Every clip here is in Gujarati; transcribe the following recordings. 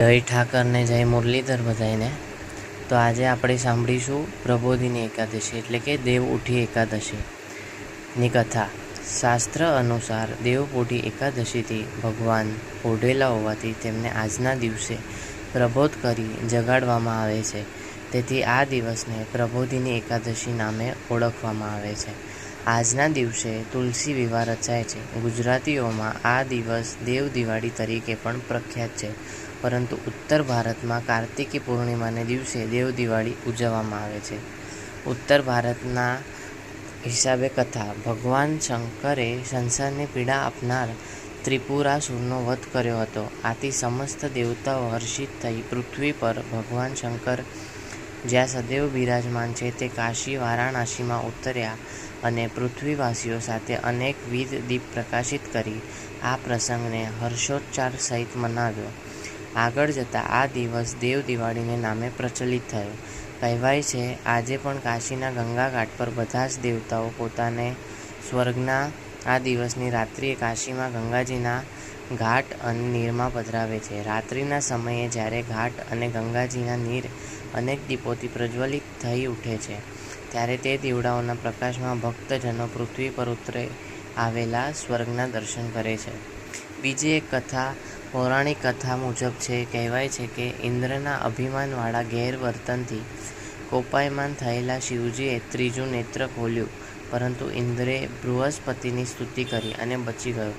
જય ઠાકરને જય મુરલીધર બધાઈને. તો આજે આપણે સાંભળીશું પ્રબોધિની એકાદશી એટલે કે દેવ ઉઠી એકાદશીની કથા. શાસ્ત્ર અનુસાર દેવપોઢી એકાદશીથી ભગવાન ઓઢેલા હોવાથી તેમને આજના દિવસે પ્રબોધ કરી જગાડવામાં આવે છે. તેથી આ દિવસને પ્રબોધિની એકાદશી નામે ઓળખવામાં આવે છે. આજના દિવસે તુલસી વિવાહ રચાય છે. ગુજરાતીઓમાં આ દિવસ દેવ દિવાળી તરીકે પણ પ્રખ્યાત છે, પરંતુ ઉત્તર ભારતમાં કાર્તિકી પૂર્ણિમાને દિવસે દેવ દિવાળી ઉજવવામાં આવે છે. ઉત્તર ભારતના હિસાબે કથા. ભગવાન શંકરે સંસારની પીડા આપનાર ત્રિપુરાસુરનો વધ કર્યો હતો. આથી સમસ્ત દેવતાઓ હર્ષિત થઈ પૃથ્વી પર ભગવાન શંકર જ્યાં સદૈવ બિરાજમાન છે તે કાશી વારાણસીમાં ઉતર્યા અને પૃથ્વીવાસીઓ સાથે અનેકવિધ દીપ પ્રકાશિત કરી આ પ્રસંગને હર્ષોચ્ચાર સહિત મનાવ્યો. આગળ જતાં આ દિવસ દેવ દિવાળીને નામે પ્રચલિત થયો. કહેવાય છે આજે પણ કાશીના ગંગા ઘાટ પર બધા જ દેવતાઓ પોતાને સ્વર્ગના આ દિવસની રાત્રિએ કાશીમાં ગંગાજીના ઘાટ અને નીરમાં પધરાવે છે. રાત્રિના સમયે જ્યારે ઘાટ અને ગંગાજીના નીર અનેક દીપોથી પ્રજ્વલિત થઈ ઉઠે છે, ત્યારે તે દીવડાઓના પ્રકાશમાં ભક્તજનો પૃથ્વી પર ઉતરી આવેલા સ્વર્ગના દર્શન કરે છે. બીજી એક કથા પૌરાણિક કથા મુજબ છે. કહેવાય છે કે ઇન્દ્રના અભિમાનવાળા ગેરવર્તનથી કોપાયમાન થયેલા શિવજીએ ત્રીજું નેત્ર ખોલ્યું, પરંતુ ઇન્દ્રે બૃહસ્પતિની સ્તુતિ કરી અને બચી ગયો.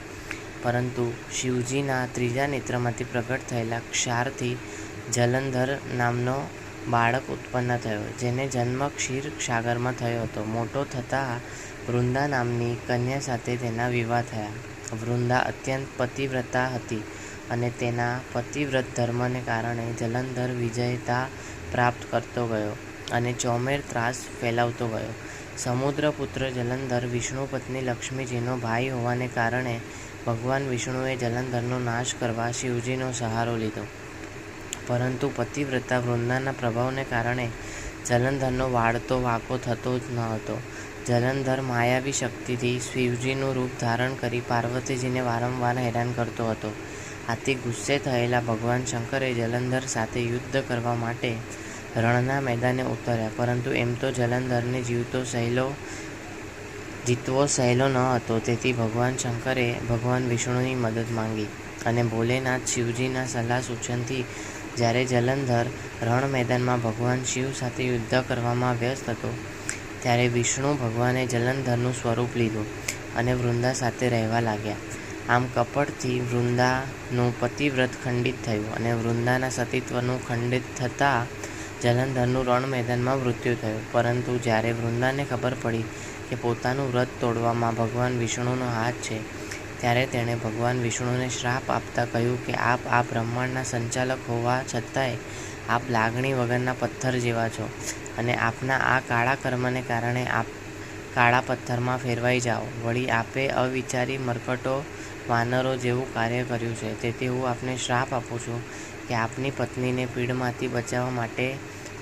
પરંતુ શિવજીના ત્રીજા નેત્રમાંથી પ્રગટ થયેલા ક્ષારથી જલંધર નામનો બાળક ઉત્પન્ન થયો, જેને જન્મ ક્ષીર સાગરમાં થયો હતો. મોટો થતાં વૃંદા નામની કન્યા સાથે તેના વિવાહ થયા. વૃંદા અત્યંત પતિવ્રતા હતી અને તેના પતિવ્રત ધર્મને કારણે જલંધર વિજયતા પ્રાપ્ત કરતો ગયો અને ચોમેર ત્રાસ ફેલાવતો ગયો. સમુદ્રપુત્ર જલંધર વિષ્ણુ પત્ની લક્ષ્મીજીનો ભાઈ હોવાને કારણે ભગવાન વિષ્ણુએ જલંધરનો નાશ કરવા શિવજીનો સહારો લીધો. પરંતુ પતિવ્રતા વૃંદાના પ્રભાવને કારણે જલંધરનો વાળતો વાંકો થતો જ ન હતો. જલંધર માયાવી શક્તિથી શિવજીનું રૂપ ધારણ કરી પાર્વતીજીને વારંવાર હેરાન કરતો હતો. આથી ગુસ્સે થયેલા ભગવાન શંકરે જલંધર સાથે યુદ્ધ કરવા માટે રણના મેદાને ઉતર્યા. પરંતુ એમ તો જલંધરને જીતવો સહેલો ન હતો. તેથી ભગવાન શંકરે ભગવાન વિષ્ણુની મદદ માંગી અને ભોલેનાથ શિવજીના સલાહ સૂચનથી જ્યારે જલંધર રણ મેદાનમાં ભગવાન શિવ સાથે યુદ્ધ કરવામાં વ્યસ્ત હતો, ત્યારે વિષ્ણુ ભગવાને જલંધરનું સ્વરૂપ લીધું અને વૃંદા સાથે રહેવા લાગ્યા. આમ કપટથી વૃંદાનું પતિવ્રત ખંડિત થયું અને વૃંદાના સતીત્વનું ખંડિત થતાં જલંધરનું રણ મેદાનમાં મૃત્યુ થયું. પરંતુ જ્યારે વૃંદાને ખબર પડી કે પોતાનું વ્રત તોડવામાં ભગવાન વિષ્ણુનો હાથ છે, ત્યારે તેણે ભગવાન વિષ્ણુને શ્રાપ આપતા કહ્યું કે આપ આ બ્રહ્માંડના સંચાલક હોવા છતાંય આપ લાગણી વગરના પથ્થર જેવા છો અને આપના આ કાળા કર્મને કારણે આપ કાળા પથ્થરમાં ફેરવાઈ જાઓ. વળી આપે અવિચારી મરકટો વાનરો જેવું કાર્ય કર્યું છે. તેથી હું આપને શ્રાપ આપું છું કે આપની પત્નીને પીડમાંથી બચાવવા માટે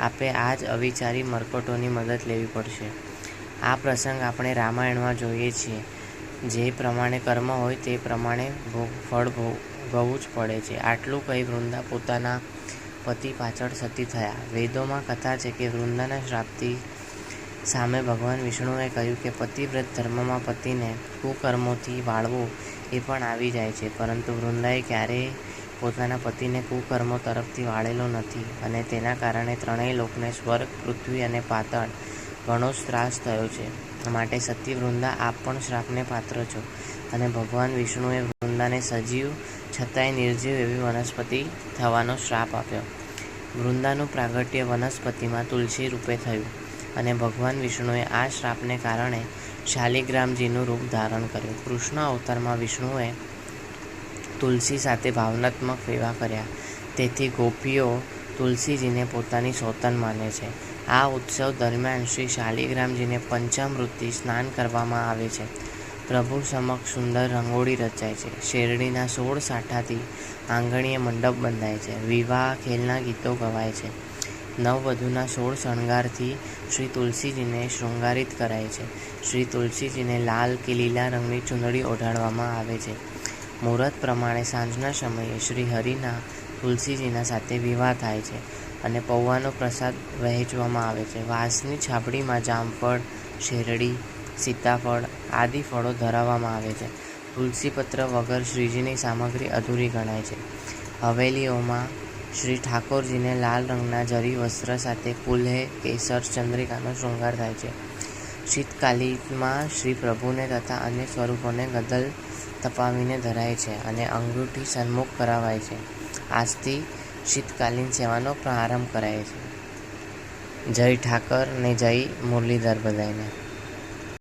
આપે આ જ અવિચારી મરકટોની મદદ લેવી પડશે. આ પ્રસંગ આપણે રામાયણમાં જોઈએ છીએ. જે પ્રમાણે કર્મ હોય તે પ્રમાણે ફળ ભોગવવું જ પડે છે. આટલું કહી વૃંદા પોતાના પતિ પાછળ સતી થયા. વેદોમાં કથા છે કે વૃંદાના શ્રાપથી સામે ભગવાન વિષ્ણુએ કહ્યું કે પતિવ્રત ધર્મમાં પતિને કુકર્મોથી વાળવો એ પણ આવી જાય છે. પરંતુ વૃંદાએ ક્યારેય પોતાના પતિને કુકર્મો તરફથી વાળેલો નથી અને તેના કારણે ત્રણેય લોકને સ્વર્ગ, પૃથ્વી અને પાતાળ ઘણો જ ત્રાસ થયો છે. માટે સતી વૃંદા આપ પણ શ્રાપને પાત્ર છો. અને ભગવાન વિષ્ણુએ વૃંદાને સજીવ છતાંય નિર્જીવ એવી વનસ્પતિ થવાનો શ્રાપ આપ્યો. વૃંદાનું પ્રાગટ્ય વનસ્પતિમાં તુલસી રૂપે થયું અને ભગવાન વિષ્ણુએ આ શ્રાપને કારણે શાલિગ્રામજીનું રૂપ ધારણ કર્યું. કૃષ્ણ અવતારમાં વિષ્ણુએ તુલસી સાથે ભાવનાત્મક વિવાહ કર્યા. તેથી ગોપીઓ તુલસીજીને પોતાની સોતન માને છે. આ ઉત્સવ દરમિયાન શ્રી શાલિગ્રામજીને પંચામૃતથી સ્નાન કરવામાં આવે છે. પ્રભુ સમક્ષ સુંદર રંગોળી રચાય છે. શેરડીના 16 સાઠાથી આંગણીએ મંડપ બંધાય છે. વિવાહ ખેલના ગીતો ગવાય છે. નવવધૂના 16 શણગારથી શ્રી તુલસીજીને શૃંગારિત કરાય છે. શ્રી તુલસીજીને લાલ કે લીલા રંગની ચૂંદડી ઓઢાડવામાં આવે છે. મુહૂર્ત પ્રમાણે સાંજના સમયે શ્રી હરિના તુલસીજીના સાથે વિવાહ થાય છે અને પૌવાનો પ્રસાદ વહેંચવામાં આવે છે. વાંસની છાબડીમાં જામફળ, શેરડી, સીતાફળ આદિ ફળો ધરાવવામાં આવે છે. તુલસીપત્ર વગર શ્રીજીની સામગ્રી અધૂરી ગણાય છે. હવેલીઓમાં શ્રી ઠાકોરજીને લાલ રંગના જરી વસ્ત્ર સાથે કુલ્હે, કેસર, ચંદ્રિકાનો શૃંગાર થાય છે. શીતકાલીમાં શ્રી પ્રભુને તથા અન્ય સ્વરૂપોને ગદલ તપાવીને ધરાય છે અને અંગૂઠી સન્મુખ કરાવાય છે. આજથી શીતકાલીન સેવાનો પ્રારંભ કરાય છે. જય ઠાકર ને જય મુરલીધર બધાયને.